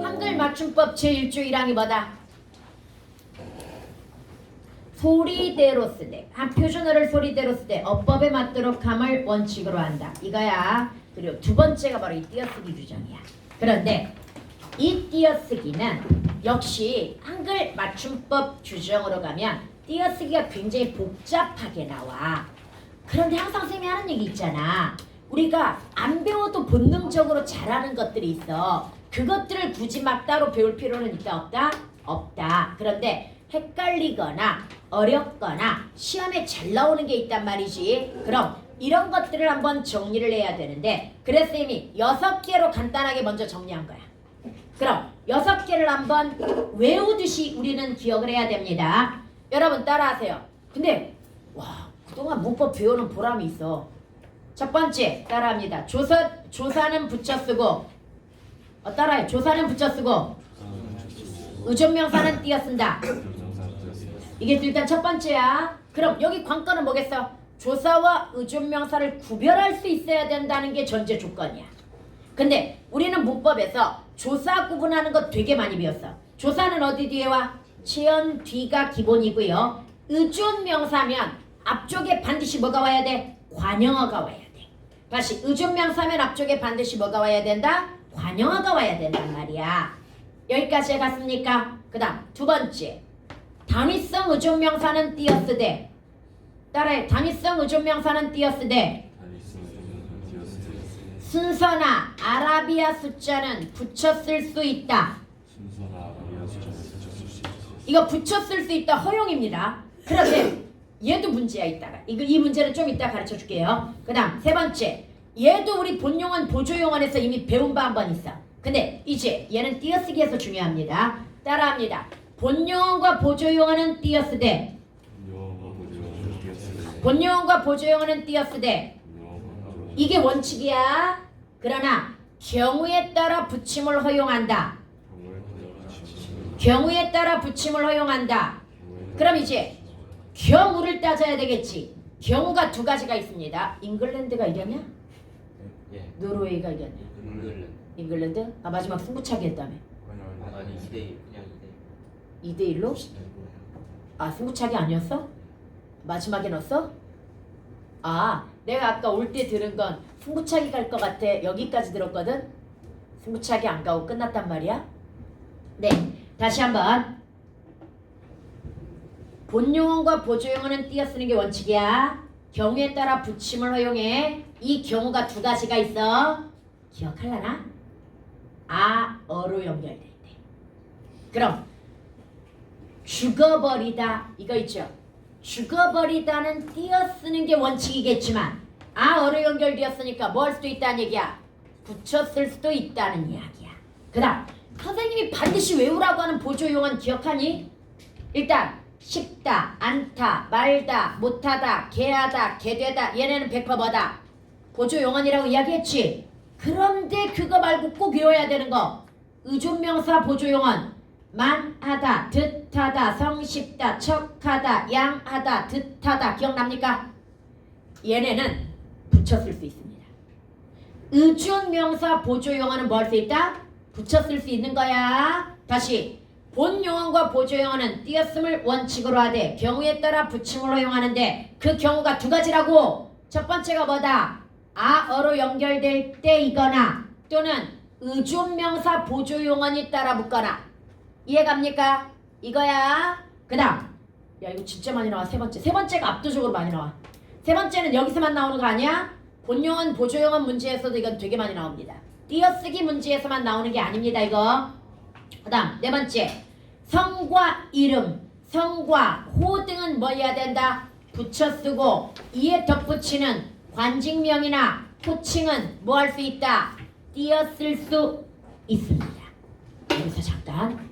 한글 맞춤법 제1조 1항이 뭐다? 소리대로 쓰되, 한 표준어를 소리대로 쓰되 어법에 맞도록 함을 원칙으로 한다. 이거야. 그리고 두 번째가 바로 이 띄어쓰기 규정이야. 그런데 이 띄어쓰기는 역시 한글 맞춤법 규정으로 가면 띄어쓰기가 굉장히 복잡하게 나와. 그런데 항상 선생님이 하는 얘기 있잖아. 우리가 안 배워도 본능적으로 잘하는 것들이 있어. 그것들을 굳이 막 따로 배울 필요는 있다 없다? 없다. 그런데 헷갈리거나 어렵거나 시험에 잘 나오는 게 있단 말이지. 그럼 이런 것들을 한번 정리를 해야 되는데, 그래서 쌤이 6개로 간단하게 먼저 정리한 거야. 그럼 6개를 한번 외우듯이 우리는 기억을 해야 됩니다. 여러분 따라하세요. 근데 와, 그동안 문법 배우는 보람이 있어. 첫 번째 따라합니다. 조사는 붙여 쓰고, 따라해. 조사는 붙여 쓰고 의존명사는 띄어 쓴다. 이게 일단 첫 번째야. 그럼 여기 관건은 뭐겠어? 조사와 의존명사를 구별할 수 있어야 된다는 게 전제 조건이야. 근데 우리는 문법에서 조사 구분하는 거 되게 많이 배웠어. 조사는 어디 뒤에 와? 체언 뒤가 기본이고요. 의존명사면 앞쪽에 반드시 뭐가 와야 돼? 관형어가 와야 돼. 다시 의존명사면 앞쪽에 반드시 뭐가 와야 된다? 관형어가 와야 된단 말이야. 여기까지 갔습니까? 그 다음 두 번째, 단위성 의존명사는 띄어 쓰되, 따라해. 단위성 의존명사는 띄어 쓰되 순서나 아라비아 숫자는 붙여 쓸 수 있다. 이거 붙여 쓸 수 있다 허용입니다. 그런데 얘도 문제야. 이따가 이 문제는 좀 이따 가르쳐 줄게요. 그 다음 세 번째, 얘도 우리 본용언 보조용언에서 이미 배운 바 한 번 있어. 근데 이제 얘는 띄어쓰기에서 중요합니다. 따라합니다. 본용언과 보조용언은 띄어쓰되, 본용언과 보조용언은 띄어쓰되, 이게 원칙이야. 그러나 경우에 따라 붙임을 허용한다. 경우에 따라 붙임을 허용한다. 그럼 이제 경우를 따져야 되겠지. 경우가 두 가지가 있습니다. 잉글랜드가 이겼냐? 노르웨이가 이겼냐? 잉글랜드? 아, 마지막 승부차기 했다며. 아니 2대1 그냥 2대 1로? 아, 승부차기 아니었어? 마지막에 넣었어? 아, 내가 아까 올 때 들은 건 승부차기 갈 것 같아 여기까지 들었거든? 승부차기 안 가고 끝났단 말이야? 네, 다시 한번. 본용언과 보조용언은 띄어쓰는 게 원칙이야. 경우에 따라 붙임을 허용해. 이 경우가 두 가지가 있어. 기억할라나? 아, 어로 연결될 때. 그럼 죽어버리다 이거 있죠? 죽어버리다는 띄어쓰는 게 원칙이겠지만 아, 어로 연결되었으니까 뭐 할 수도 있다는 얘기야? 붙였을 수도 있다는 이야기야. 그 다음 선생님이 반드시 외우라고 하는 보조용언 기억하니? 일단 쉽다, 않다, 말다, 못하다, 개하다, 개되다. 얘네는 100% 뭐다? 보조용언이라고 이야기했지? 그런데 그거 말고 꼭 외워야 되는 거, 의존명사 보조용언. 만하다, 듯하다, 성쉽다, 척하다, 양하다, 듯하다. 기억납니까? 얘네는 붙여 쓸 수 있습니다. 의존명사 보조용어는 뭐 할 수 있다? 붙여 쓸 수 있는 거야. 다시 본용어과 보조용어는 띄었음을 원칙으로 하되 경우에 따라 붙임을 허용하는데 그 경우가 두 가지라고. 첫 번째가 뭐다? 아어로 연결될 때이거나 또는 의존명사 보조용어니 따라 붙거나. 이해갑니까? 이거야. 그 다음, 야 이거 진짜 많이 나와. 세 번째가 압도적으로 많이 나와. 세 번째는 여기서만 나오는 거 아니야? 본용언 보조용언 문제에서도 이건 되게 많이 나옵니다. 띄어쓰기 문제에서만 나오는 게 아닙니다. 이거. 그 다음 네 번째, 성과 이름, 성과 호 등은 뭐 해야 된다? 붙여 쓰고 이에 덧붙이는 관직명이나 호칭은 뭐 할 수 있다? 띄어쓸 수 있습니다. 여기서 잠깐,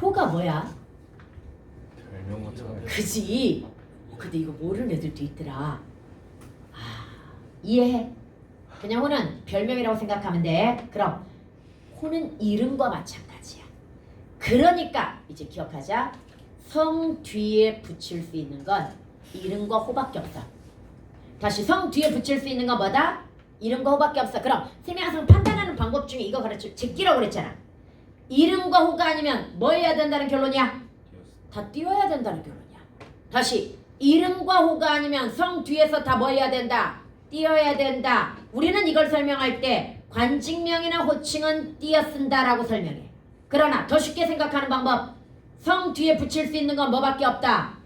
호가 뭐야? 그지? 근데 이거 모르는 애들도 있더라. 아, 이해해? 그냥 호는 별명이라고 생각하면 돼. 그럼 호는 이름과 마찬가지야. 그러니까 이제 기억하자. 성 뒤에 붙일 수 있는 건 이름과 호밖에 없어. 다시 성 뒤에 붙일 수 있는 건 뭐다? 이름과 호밖에 없어. 그럼 쌤이 항상 판단하는 방법 중에 이거 가르쳐 제끼라고 그랬잖아. 이름과 호가 아니면 뭐 해야 된다는 결론이야? 다 띄워야 된다는 결론이야. 다시 이름과 호가 아니면 성 뒤에서 다 뭐 해야 된다? 띄워야 된다. 우리는 이걸 설명할 때 관직명이나 호칭은 띄어 쓴다라고 설명해. 그러나 더 쉽게 생각하는 방법, 성 뒤에 붙일 수 있는 건 뭐밖에 없다?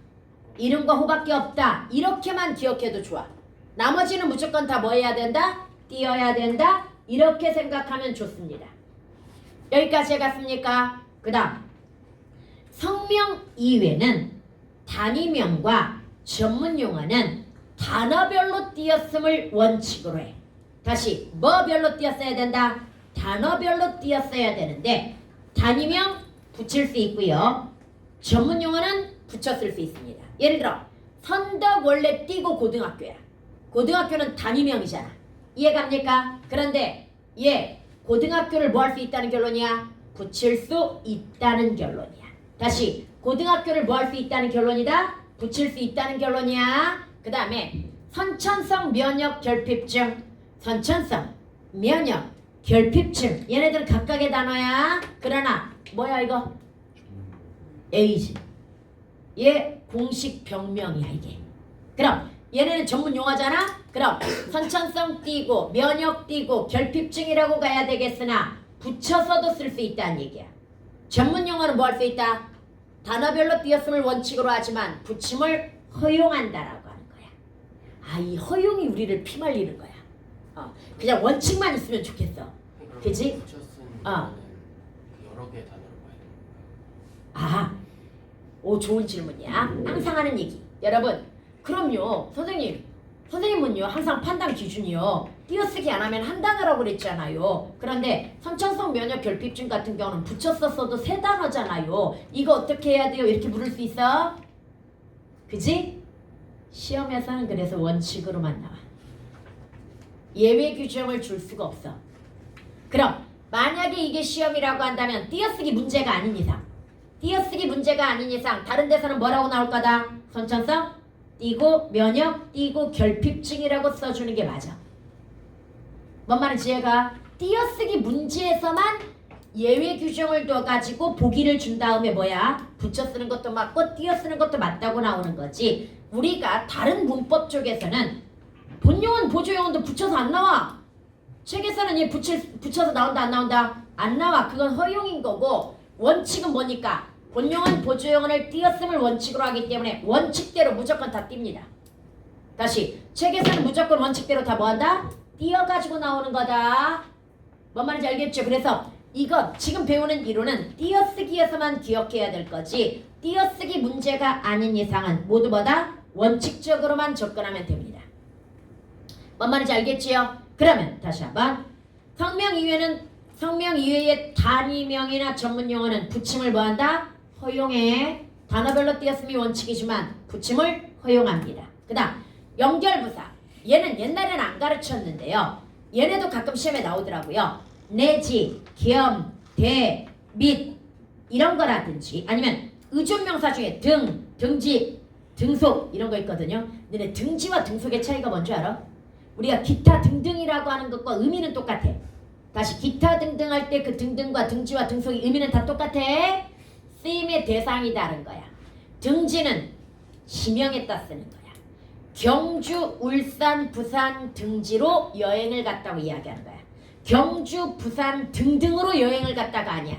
이름과 호밖에 없다. 이렇게만 기억해도 좋아. 나머지는 무조건 다 뭐 해야 된다? 띄어야 된다. 이렇게 생각하면 좋습니다. 여기까지 해갔습니까? 그 다음 성명 이외는 단위명과 전문용어는 단어별로 띄었음을 원칙으로 해. 다시 뭐별로 띄었어야 된다? 단어별로 띄었어야 되는데 단위명 붙일 수 있고요. 전문용어는 붙여 쓸 수 있습니다. 예를 들어 선덕 원래 띄고 고등학교야. 고등학교는 단위명이잖아. 이해갑니까? 그런데 얘 고등학교를 뭐 할 수 있다는 결론이야? 붙일 수 있다는 결론이야. 다시 고등학교를 뭐 할 수 있다는 결론이다? 붙일 수 있다는 결론이야. 그 다음에 선천성 면역 결핍증, 선천성 면역 결핍증, 얘네들은 각각의 단어야. 그러나 뭐야 이거? 에이즈. 얘 공식 병명이야 이게. 그럼 얘네는 전문 용어잖아. 그럼 선천성 띄고 면역 띄고 결핍증이라고 가야 되겠으나 붙여서도 쓸 수 있다는 얘기야. 전문 용어는 뭐 할 수 있다? 단어별로 띄었음을 원칙으로 하지만 붙임을 허용한다라고 하는 거야. 아, 이 허용이 우리를 피말리는 거야. 그냥 원칙만 있으면 좋겠어. 그치? 여러 개 단어로 봐야 되는 아, 오 좋은 질문이야. 항상 하는 얘기. 여러분, 그럼요. 선생님은요 항상 판단 기준이요. 띄어쓰기 안 하면 한 단어라고 그랬잖아요. 그런데 선천성 면역 결핍증 같은 경우는 붙여서 써도 세 단어잖아요. 이거 어떻게 해야 돼요? 이렇게 물을 수 있어? 그지? 시험에서는 그래서 원칙으로만 나와. 예외 규정을 줄 수가 없어. 그럼 만약에 이게 시험이라고 한다면 띄어쓰기 문제가 아닌 이상, 띄어쓰기 문제가 아닌 이상 다른 데서는 뭐라고 나올 거다? 선천성 띄고 면역 띄고 결핍증이라고 써주는 게 맞아. 뭔 말인지 얘가 띄어쓰기 문제에서만 예외 규정을 둬가지고 보기를 준 다음에 뭐야? 붙여 쓰는 것도 맞고 띄어 쓰는 것도 맞다고 나오는 거지. 우리가 다른 문법 쪽에서는 본용은 보조용은도 붙여서 안 나와. 책에서는 얘 붙여서 나온다 안 나온다? 안 나와. 그건 허용인 거고 원칙은 뭐니까? 본용은 보조용어를 띄었음을 원칙으로 하기 때문에 원칙대로 무조건 다 띕니다. 다시 책에서는 무조건 원칙대로 다 뭐한다? 띄어가지고 나오는 거다. 뭔 말인지 알겠죠? 그래서 이것 지금 배우는 이론은 띄어쓰기에서만 기억해야 될 거지 띄어쓰기 문제가 아닌 이상은 모두 뭐다? 원칙적으로만 접근하면 됩니다. 뭔 말인지 알겠지요? 그러면 다시 한번 성명 이외의 단위명이나 전문용어는 붙임을 뭐한다? 허용해. 단어별로 띄었음이 원칙이지만 붙임을 허용합니다. 그 다음 연결부사. 얘는 옛날에는 안 가르쳤는데요. 얘네도 가끔 시험에 나오더라고요. 내지, 겸, 대, 및 이런 거라든지 아니면 의존명사 중에 등, 등지, 등속 이런 거 있거든요. 근데 등지와 등속의 차이가 뭔지 알아? 우리가 기타 등등이라고 하는 것과 의미는 똑같아. 다시 기타 등등 할 때 그 등등과 등지와 등속의 의미는 다 똑같아. 쓰임의 대상이 다른 거야. 등지는 지명에다 쓰는 거야. 경주, 울산, 부산 등지로 여행을 갔다고 이야기하는 거야. 경주, 부산 등등으로 여행을 갔다가 아니야.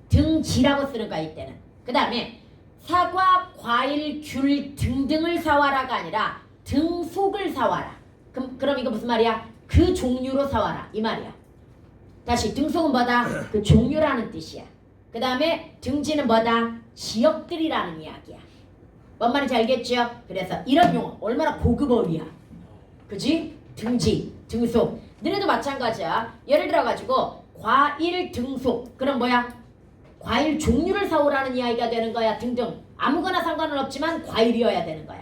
등지라고 쓰는 거야 이때는. 그 다음에 사과, 과일, 귤 등등을 사와라가 아니라 등속을 사와라. 그럼 이거 무슨 말이야? 그 종류로 사와라 이 말이야. 다시 등속은 뭐다? 그 종류라는 뜻이야. 그 다음에 등지는 뭐다? 지역들이라는 이야기야. 뭔 말인지 알겠죠? 그래서 이런 용어 얼마나 고급 어휘야. 그지? 등지, 등속. 너네도 마찬가지야. 예를 들어가지고 과일 등속. 그럼 뭐야? 과일 종류를 사오라는 이야기가 되는 거야. 등등. 아무거나 상관은 없지만 과일이어야 되는 거야.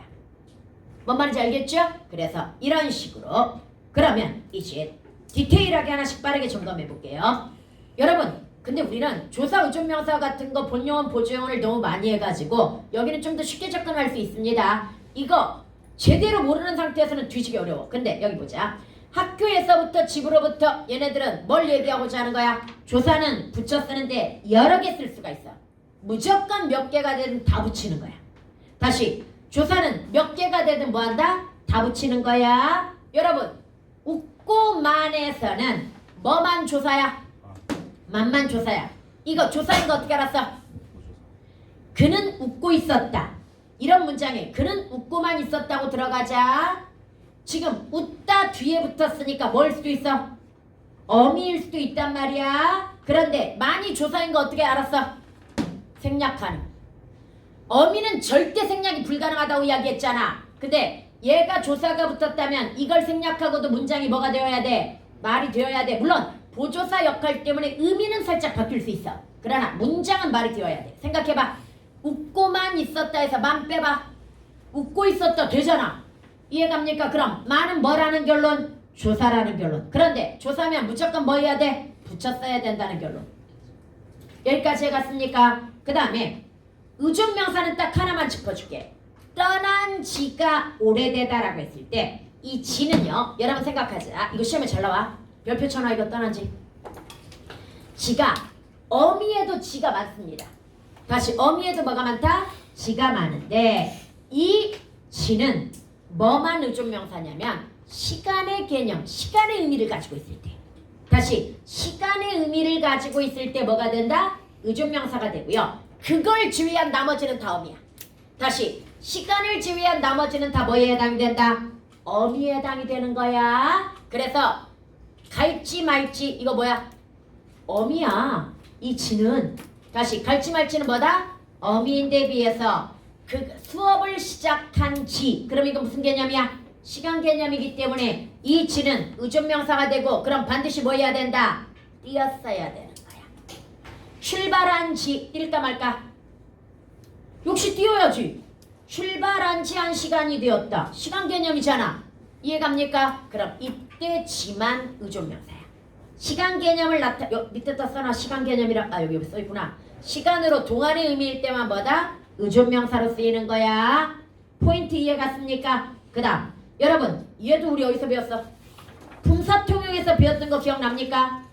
뭔 말인지 알겠죠? 그래서 이런 식으로 그러면 이제 디테일하게 하나씩 빠르게 점검해 볼게요. 여러분 근데 우리는 조사 의존명사 같은 거 본용어 보조용어를 너무 많이 해가지고 여기는 좀 더 쉽게 접근할 수 있습니다. 이거 제대로 모르는 상태에서는 뒤지기 어려워. 근데 여기 보자. 학교에서부터 집으로부터 얘네들은 뭘 얘기하고자 하는 거야? 조사는 붙여 쓰는데 여러 개 쓸 수가 있어. 무조건 몇 개가 되든 다 붙이는 거야. 다시 조사는 몇 개가 되든 뭐한다? 다 붙이는 거야. 여러분 웃고만에서는 뭐만 조사야? 만만 조사야. 이거 조사인 거 어떻게 알았어? 그는 웃고 있었다. 이런 문장에 그는 웃고만 있었다고 들어가자. 지금 웃다 뒤에 붙었으니까 뭘 수도 있어? 어미일 수도 있단 말이야. 그런데 많이 조사인 거 어떻게 알았어? 생략하는. 어미는 절대 생략이 불가능하다고 이야기했잖아. 근데 얘가 조사가 붙었다면 이걸 생략하고도 문장이 뭐가 되어야 돼? 말이 되어야 돼. 물론 보조사 역할 때문에 의미는 살짝 바뀔 수 있어. 그러나 문장은 말이 되어야 돼. 생각해봐. 웃고만 있었다 해서 만 빼봐. 웃고 있었다 되잖아. 이해갑니까? 그럼 만은 뭐라는 결론? 조사라는 결론. 그런데 조사면 무조건 뭐 해야 돼? 붙였어야 된다는 결론. 여기까지 해갔습니까? 그 다음에 의존명사는 딱 하나만 짚어줄게. 떠난 지가 오래되다라고 했을 때 이 지는요. 여러분 생각하자. 이거 시험에 잘 나와. 별표 쳐놔. 이거 떠난 지. 지가 어미에도 지가 많습니다. 다시 어미에도 뭐가 많다? 지가 많은데 이 지는 뭐만 의존명사냐면 시간의 개념, 시간의 의미를 가지고 있을 때. 다시 시간의 의미를 가지고 있을 때 뭐가 된다? 의존명사가 되고요. 그걸 지휘한 나머지는 다 어미야. 다시 시간을 지휘한 나머지는 다 뭐에 해당이 된다? 어미에 해당이 되는 거야. 그래서 갈지 말지 이거 뭐야? 어미야. 이 지는 다시 갈지 말지는 뭐다? 어미인데 비해서 그 수업을 시작한 지. 그럼 이거 무슨 개념이야? 시간 개념이기 때문에 이 지는 의존명사가 되고 그럼 반드시 뭐 해야 된다? 띄었어야 되는 거야. 출발한 지 뛸까 말까? 역시 띄어야지. 출발한 지 한 시간이 되었다. 시간 개념이잖아. 이해갑니까? 그럼 이때 지만 의존명사야. 시간 개념을 밑에다 써놔. 시간 개념이라 여기 써있구나. 시간으로 동안의 의미일 때만 뭐다? 의존명사로 쓰이는 거야. 포인트 이해갔습니까? 그 다음 여러분 얘도 우리 어디서 배웠어? 품사통용에서 배웠던 거 기억납니까?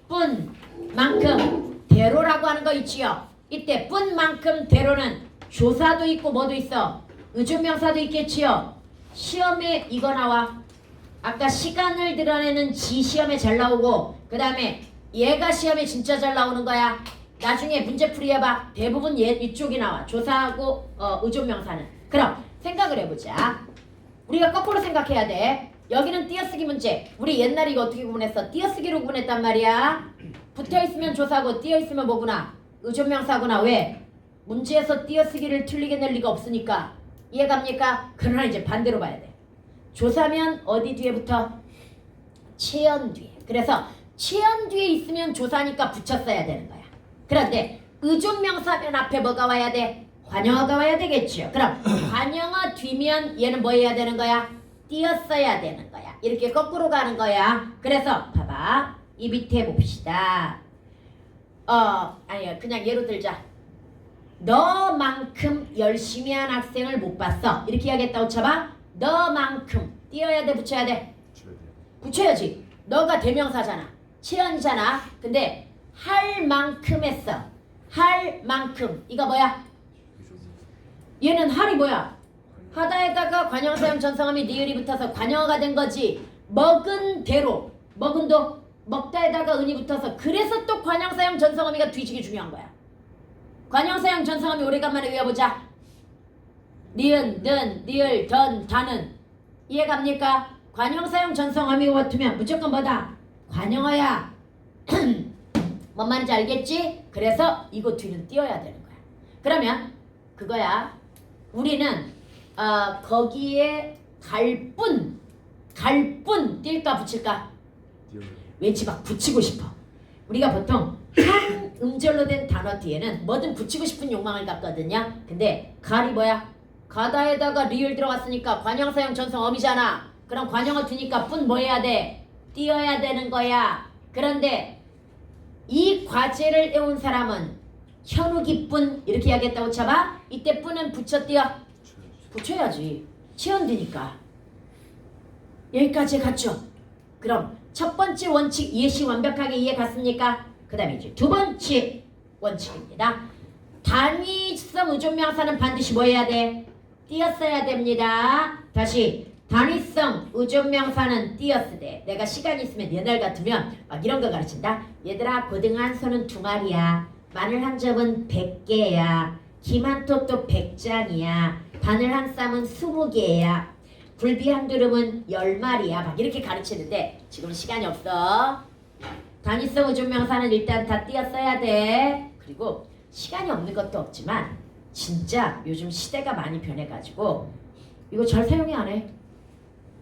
뿐, 만큼, 대로라고 하는 거 있지요. 이때 뿐, 만큼, 대로는 조사도 있고 뭐도 있어? 의존명사도 있겠지요. 시험에 이거 나와. 아까 시간을 드러내는 지 시험에 잘 나오고 그 다음에 얘가 시험에 진짜 잘 나오는 거야. 나중에 문제풀이 해봐. 대부분 얘 이쪽이 나와. 조사하고 의존명사는. 그럼 생각을 해보자. 우리가 거꾸로 생각해야 돼. 여기는 띄어쓰기 문제. 우리 옛날에 이거 어떻게 구분했어? 띄어쓰기로 구분했단 말이야. 붙어있으면 조사고 띄어있으면 뭐구나? 의존명사구나. 왜? 문제에서 띄어쓰기를 틀리게 낼 리가 없으니까. 이해갑니까? 그러나 이제 반대로 봐야 돼. 조사면 어디 뒤에 붙어? 체연 뒤에. 그래서 체연 뒤에 있으면 조사니까 붙였어야 되는 거야. 그런데 의존명사면 앞에 뭐가 와야 돼? 관형어가 와야 되겠죠. 그럼 관형어 뒤면 얘는 뭐 해야 되는 거야? 띄었어야 되는 거야. 이렇게 거꾸로 가는 거야. 그래서 봐봐. 이 밑에 봅시다. 아니야. 그냥 예로 들자. 너만큼 열심히 한 학생을 못 봤어. 이렇게 해야겠다고 쳐봐. 너만큼 띄어야 돼? 붙여야 돼? 붙여야지. 너가 대명사잖아. 체연이잖아. 근데 할 만큼 했어. 할 만큼. 이거 뭐야? 얘는 할이 뭐야? 하다에다가 관형사형 전성함이 니을이 붙어서 관형어가 된 거지. 먹은 대로. 먹은도 먹다에다가 은이 붙어서 그래서 또 관형사형 전성함이가 뒤지기 중요한 거야. 관형사형 전성함이 오래간만에 외워보자. 니은, 는, 니을, 던, 다는. 이해갑니까? 관형사형 전성함이 같으면 무조건 뭐다? 관형어야. 뭔 말인지 알겠지? 그래서 이거 뒤는 띄어야 되는 거야. 그러면 그거야. 우리는 거기에 갈뿐 뛸까 붙일까? 왠지 막 붙이고 싶어. 우리가 보통 한 음절로 된 단어 뒤에는 뭐든 붙이고 싶은 욕망을 갖거든요. 근데 갈이 뭐야? 가다에다가 리을 들어갔으니까 관형사형 전성어미잖아. 그럼 관형어 뒤니까 뿐 뭐 해야 돼? 띄어야 되는 거야. 그런데 이 과제를 해온 사람은 현욱이 뿐 이렇게 해야겠다고 쳐봐. 이때 뿐은 붙여 띄어? 붙여야지. 치현드니까. 여기까지 갔죠? 그럼 첫 번째 원칙 이해시 완벽하게 이해 갔습니까? 그 다음에 이제 두 번째 원칙입니다. 단위성 의존명사는 반드시 뭐 해야 돼? 띄었어야 됩니다. 다시 단위성 의존명사는 띄었으되 내가 시간이 있으면 옛날 같으면 막 이런 거 가르친다. 얘들아 고등어 한 손은 2마리야. 마늘 한 접은 100개야. 김 한 톱도 100장이야. 바늘 한 쌈은 20개야. 굴비 한 두름은 10마리야. 막 이렇게 가르치는데 지금 시간이 없어. 단위성 의존명사는 일단 다 띄었어야 돼. 그리고 시간이 없는 것도 없지만 진짜 요즘 시대가 많이 변해가지고 이거 잘 사용이 안 해.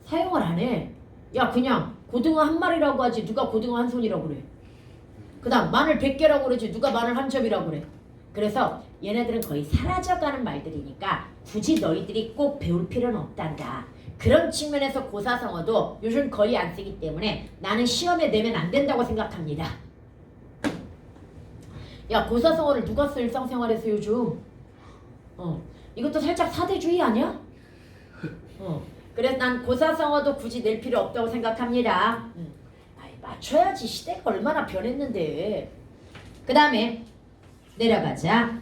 사용을 안 해. 야 그냥 고등어 한 마리라고 하지 누가 고등어 한 손이라고 그래. 그 다음 마늘 100개라고 그러지 누가 마늘 한 접이라고 그래. 그래서 얘네들은 거의 사라져가는 말들이니까 굳이 너희들이 꼭 배울 필요는 없단다. 그런 측면에서 고사성어도 요즘 거의 안 쓰기 때문에 나는 시험에 내면 안 된다고 생각합니다. 야 고사성어를 누가 써 일상생활에서 요즘? 이것도 살짝 사대주의 아니야? 그래서 난 고사성어도 굳이 낼 필요 없다고 생각합니다. 아이, 맞춰야지. 시대가 얼마나 변했는데. 그 다음에 내려가자.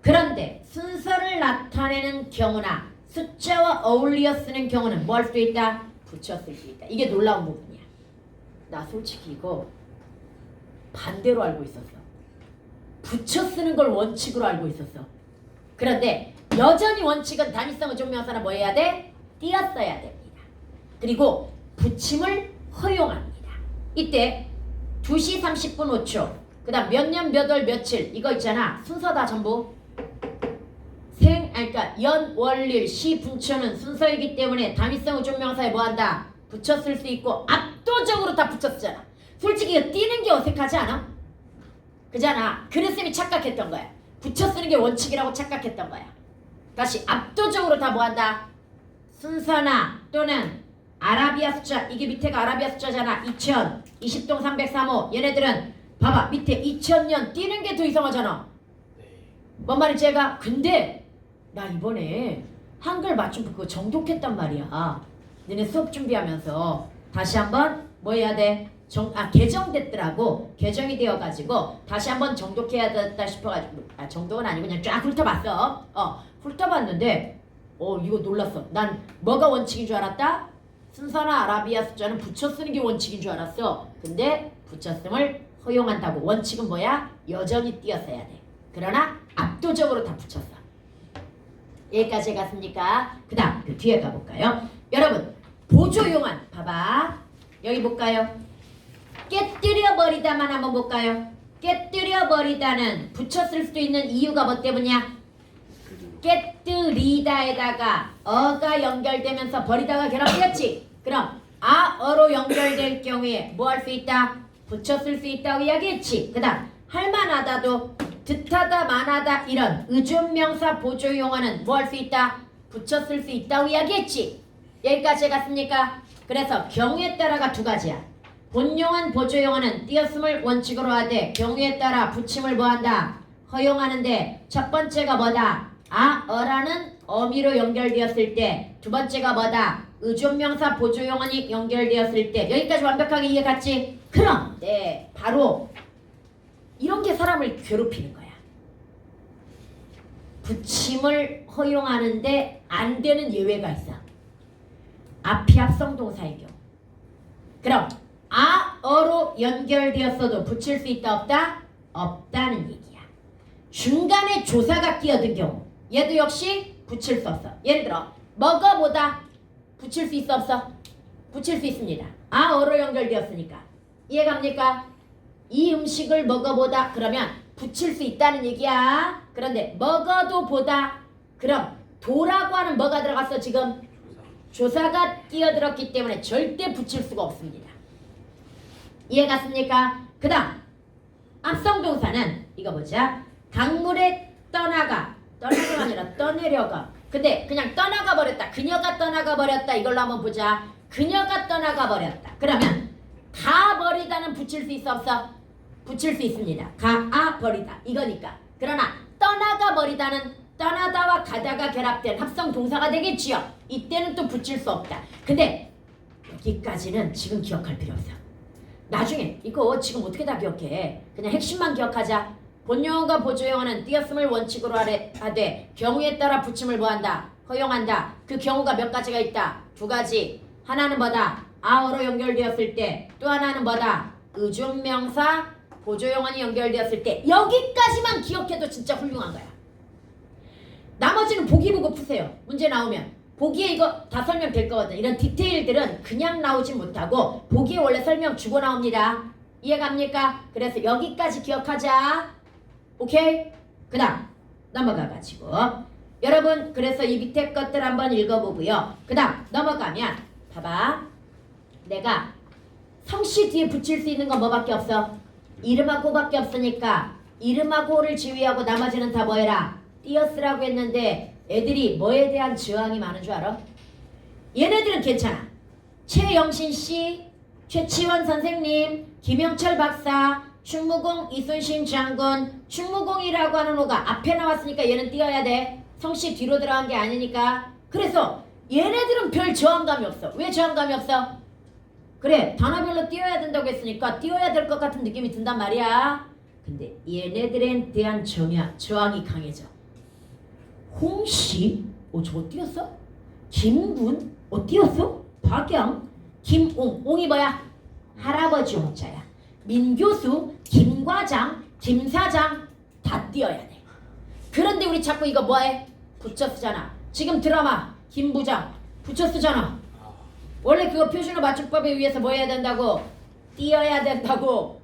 그런데 순서를 나타내는 경우나 숫자와 어울리어 쓰는 경우는 뭐 할 수 있다? 붙여 쓸 수 있다. 이게 놀라운 부분이야. 나 솔직히 이거 반대로 알고 있었어. 붙여 쓰는 걸 원칙으로 알고 있었어. 그런데 여전히 원칙은 단위성 의존명사는 뭐 해야 돼? 띄었어야 됩니다. 그리고 붙임을 허용합니다. 이때 2시 30분 5초 그 다음 몇 년 몇 월 며칠 이거 있잖아. 순서다 전부. 그러니까 연, 월, 일, 시, 분초는 순서이기 때문에 단위성 의존명사에 뭐한다? 붙여 쓸 수 있고 압도적으로 다 붙여 쓰잖아. 솔직히 이거 띄는 게 어색하지 않아? 그잖아. 그래쌤이 착각했던 거야. 붙여 쓰는 게 원칙이라고 착각했던 거야. 다시 압도적으로 다 뭐한다? 순서나 또는 아라비아 숫자. 이게 밑에가 아라비아 숫자잖아. 2000, 20동 303호. 얘네들은 봐봐. 밑에 2000년 띄는 게 더 이상하잖아. 뭔 말인지 얘가. 근데 나 이번에 한글 맞춤 그거 정독했단 말이야. 너네 수업 준비하면서 다시 한번 뭐 해야 돼? 개정됐더라고. 개정이 되어가지고 다시 한번 정독해야 됐다 싶어가지고 정독은 아니고 그냥 쫙 훑어봤어. 훑어봤는데 이거 놀랐어. 난 뭐가 원칙인 줄 알았다? 순서나 아라비아 숫자는 붙여 쓰는 게 원칙인 줄 알았어. 근데 붙였음을 허용한다고. 원칙은 뭐야? 여전히 띄었어야 돼. 그러나 압도적으로 다 붙였어. 여기까지 갔습니까? 그 다음 그 뒤에 가볼까요? 여러분 보조용한 봐봐. 여기 볼까요? 깨뜨려버리다만 한번 볼까요? 깨뜨려버리다는 붙여 쓸 수도 있는 이유가 뭐 때문이야? 깨뜨리다에다가 어가 연결되면서 버리다가 결합되었지. 그럼 어로 연결될 경우에 뭐 할 수 있다? 붙여 쓸 수 있다고 이야기했지. 그 다음 할만하다도 듯하다 만하다 이런 의존명사 보조용어는 뭐 할 수 있다? 붙여 쓸 수 있다고 이야기했지. 여기까지 갔습니까? 그래서 경우에 따라가 두 가지야. 본용한 보조용어는 띄었음을 원칙으로 하되 경우에 따라 붙임을 뭐한다? 허용하는데 첫 번째가 뭐다? 어라는 어미로 연결되었을 때, 두 번째가 뭐다? 의존명사 보조용어니 연결되었을 때. 여기까지 완벽하게 이해 갔지? 그럼 바로 이런 게 사람을 괴롭히는 거야. 붙임을 허용하는데 안 되는 예외가 있어. 앞이 합성동사의 경우. 그럼 어로 연결되었어도 붙일 수 있다 없다? 없다는 얘기야. 중간에 조사가 끼어든 경우 얘도 역시 붙일 수 없어. 예를 들어 먹어보다 붙일 수 있어 없어? 붙일 수 있습니다. 어로 연결되었으니까. 이해갑니까? 이 음식을 먹어보다 그러면 붙일 수 있다는 얘기야. 그런데 먹어도 보다 그럼 도라고 하는 뭐가 들어갔어 지금? 조사가 끼어들었기 때문에 절대 붙일 수가 없습니다. 이해 갔습니까? 그 다음 앞성동사는 이거 보자. 강물에 떠나가가 아니라 떠내려가. 근데 그냥 떠나가 버렸다. 그녀가 떠나가 버렸다. 이걸로 한번 보자. 그녀가 떠나가 버렸다. 그러면 가 버리다는 붙일 수 있어 없어? 붙일 수 있습니다. 가 버리다 이거니까. 그러나 떠나가 버리다는 떠나다와 가다가 결합된 합성 동사가 되겠지요. 이때는 또 붙일 수 없다. 근데 여기까지는 지금 기억할 필요 없어. 나중에 이거 지금 어떻게 다 기억해? 그냥 핵심만 기억하자. 본용어가 보조용어는 띄었음을 원칙으로 하되 경우에 따라 붙임을 뭐한다? 허용한다. 그 경우가 몇 가지가 있다? 두 가지. 하나는 뭐다? 아어로 연결되었을 때. 또 하나는 뭐다? 의존명사 보조용어이 연결되었을 때. 여기까지만 기억해도 진짜 훌륭한 거야. 나머지는 보기 보고 푸세요. 문제 나오면. 보기에 이거 다 설명될 거거든. 이런 디테일들은 그냥 나오지 못하고 보기에 원래 설명 주고 나옵니다. 이해갑니까? 그래서 여기까지 기억하자. 오케이? 그 다음 넘어가가지고 여러분 그래서 이 밑에 것들 한번 읽어보고요. 그 다음 넘어가면 봐봐. 내가 성씨 뒤에 붙일 수 있는 건 뭐밖에 없어? 이름하고밖에 없으니까 이름하고를 지휘하고 나머지는 다 뭐해라? 띄어쓰라고 했는데 애들이 뭐에 대한 저항이 많은 줄 알아? 얘네들은 괜찮아. 최영신 씨, 최치원 선생님, 김영철 박사, 충무공 이순신 장군, 충무공이라고 하는 호가 앞에 나왔으니까 얘는 띄어야 돼. 성씨 뒤로 들어간 게 아니니까. 그래서 얘네들은 별 저항감이 없어. 왜 저항감이 없어? 그래 단어별로 띄어야 된다고 했으니까 띄어야 될 것 같은 느낌이 든단 말이야. 근데 얘네들에 대한 저항이 강해져. 홍씨? 저거 띄었어? 김군? 띄었어? 박양? 김옹? 옹이 뭐야? 할아버지 옹자야. 민교수, 김과장, 김사장 다 띄어야 돼. 그런데 우리 자꾸 이거 뭐해? 붙여 쓰잖아. 지금 드라마 김부장 붙여 쓰잖아. 원래 그거 표준어 맞춤법에 의해서 뭐 해야 된다고? 띄어야 된다고.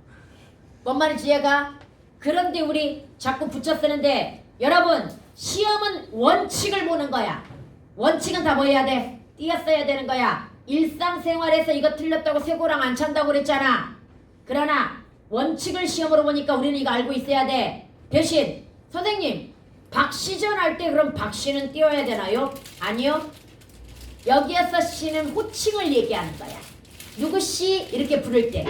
뭔 말인지 이해가? 그런데 우리 자꾸 붙여 쓰는데 여러분 시험은 원칙을 보는 거야. 원칙은 다 뭐 해야 돼? 띄었어야 되는 거야. 일상생활에서 이거 틀렸다고 쇠고랑 안 찬다고 그랬잖아. 그러나 원칙을 시험으로 보니까 우리는 이거 알고 있어야 돼. 대신 선생님 박시전 할 때 그럼 박씨는 띄어야 되나요? 아니요. 여기에서 씨는 호칭을 얘기하는 거야. 누구씨 이렇게 부를 때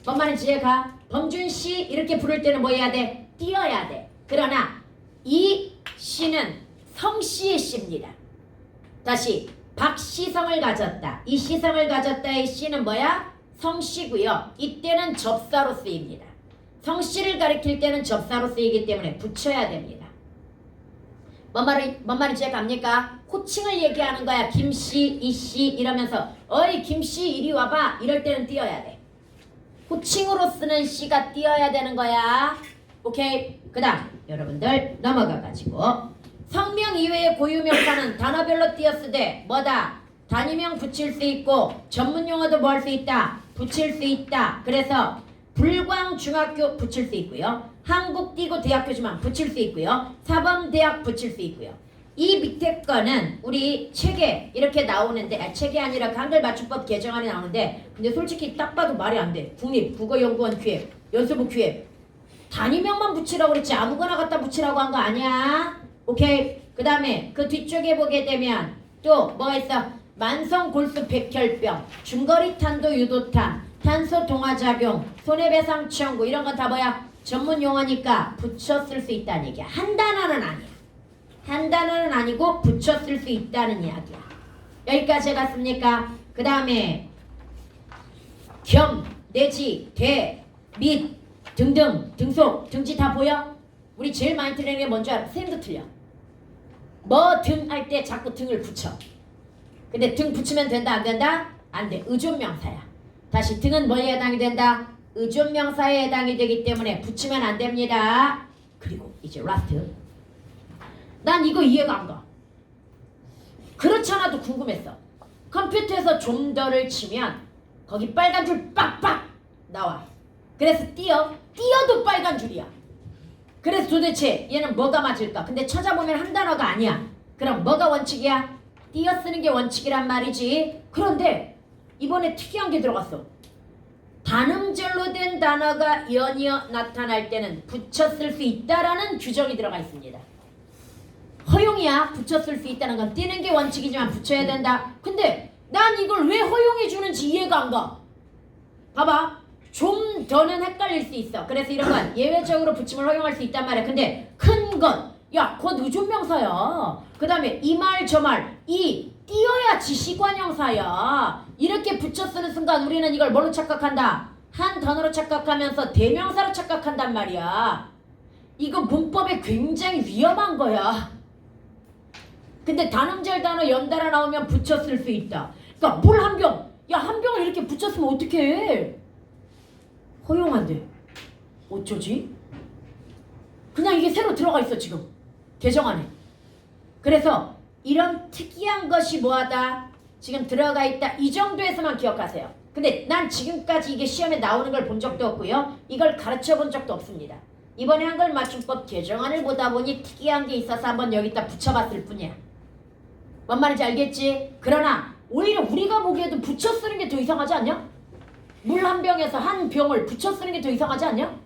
뭔 말인지 이해가? 범준씨 이렇게 부를 때는 뭐 해야 돼? 띄어야 돼. 그러나 이 씨는 성씨의 씨입니다. 다시 박시성을 가졌다. 이 시성을 가졌다의 씨는 뭐야? 성씨고요. 이때는 접사로 쓰입니다. 성씨를 가리킬 때는 접사로 쓰이기 때문에 붙여야 됩니다. 뭔 말인지 이해갑니까? 호칭을 얘기하는 거야. 김씨, 이씨 이러면서 어이 김씨 이리 와봐 이럴 때는 띄어야 돼. 호칭으로 쓰는 씨가 띄어야 되는 거야. 오케이? 그 다음 여러분들 넘어가가지고 성명 이외의 고유명사는 단어별로 띄어쓰되 뭐다? 단위명 붙일 수 있고 전문용어도 뭐 할 수 있다? 붙일 수 있다. 그래서 불광중학교 붙일 수 있고요. 한국디고 대학교지만 붙일 수 있고요. 사범대학 붙일 수 있고요. 이 밑에 거는 우리 책에 이렇게 나오는데 책이 아니라 한글 맞춤법 개정안에 나오는데 근데 솔직히 딱 봐도 말이 안 돼. 국립국어연구원 기획, 연수부 기획 단위명만 붙이라고 그랬지 아무거나 갖다 붙이라고 한 거 아니야. 오케이. 그 다음에 그 뒤쪽에 보게 되면 또 뭐가 있어? 만성골수 백혈병, 중거리 탄도 유도탄, 탄소 동화작용, 손해배상 청구 이런 건 다 뭐야? 전문 용어니까 붙여 쓸 수 있다는 얘기야. 한 단어는 아니야. 한 단어는 아니고 붙여 쓸 수 있다는 이야기야. 여기까지 해갔습니까? 그 다음에 겸, 내지, 대, 및 등등, 등속, 등지 다 보여? 우리 제일 많이 틀리는 게 뭔지 알아? 선생님도 틀려. 뭐 등 할 때 자꾸 등을 붙여. 근데 등 붙이면 된다 안 된다? 안 돼. 의존명사야. 다시 등은 뭐에 해당이 된다? 의존명사에 해당이 되기 때문에 붙이면 안 됩니다. 그리고 이제 라스트. 난 이거 이해가 안 가. 그렇지 않아도 궁금했어. 컴퓨터에서 좀 더를 치면 거기 빨간 줄 빡빡 나와. 그래서 띄어도 빨간 줄이야. 그래서 도대체 얘는 뭐가 맞을까? 근데 찾아보면 한 단어가 아니야. 그럼 뭐가 원칙이야? 띄어 쓰는 게 원칙이란 말이지. 그런데 이번에 특이한 게 들어갔어. 단음절로 된 단어가 연이어 나타날 때는 붙여 쓸 수 있다라는 규정이 들어가 있습니다. 허용이야. 붙여 쓸 수 있다는 건 띄는 게 원칙이지만 붙여야 된다. 근데 난 이걸 왜 허용해 주는지 이해가 안 가. 봐봐. 좀 더는 헷갈릴 수 있어. 그래서 이런 건 예외적으로 붙임을 허용할 수 있단 말이야. 근데 큰 건 야, 곧 의존명사야. 그 다음에 이 말 저 말 이 띄어야 지시관형사야. 이렇게 붙여 쓰는 순간 우리는 이걸 뭘로 착각한다? 한 단어로 착각하면서 대명사로 착각한단 말이야. 이거 문법에 굉장히 위험한 거야. 근데 단음절 단어 연달아 나오면 붙여 쓸 수 있다. 그러니까 물 한 병. 야, 한 병을 이렇게 붙여 쓰면 어떡해? 허용한데. 어쩌지? 그냥 이게 새로 들어가 있어 지금. 개정 안에. 그래서 이런 특이한 것이 뭐하다? 지금 들어가 있다. 이 정도에서만 기억하세요. 근데 난 지금까지 이게 시험에 나오는 걸 본 적도 없고요. 이걸 가르쳐 본 적도 없습니다. 이번에 한글 맞춤법 개정안을 보다 보니 특이한 게 있어서 한번 여기다 붙여봤을 뿐이야. 뭔 말인지 알겠지? 그러나 오히려 우리가 보기에도 붙여 쓰는 게 더 이상하지 않냐? 물 한 병에서 한 병을 붙여 쓰는 게 더 이상하지 않냐?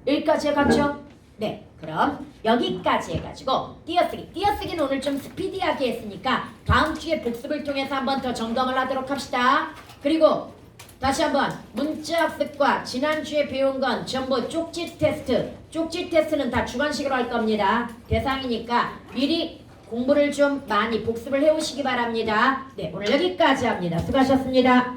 여기까지 해갔죠? 네, 그럼 여기까지 해가지고 띄어쓰기는 오늘 좀 스피디하게 했으니까 다음 주에 복습을 통해서 한번 더 점검을 하도록 합시다. 그리고 다시 한번 문자학습과 지난주에 배운 건 전부 쪽지 테스트. 쪽지 테스트는 다 주관식으로 할 겁니다. 대상이니까 미리 공부를 좀 많이 복습을 해오시기 바랍니다. 네, 오늘 여기까지 합니다. 수고하셨습니다.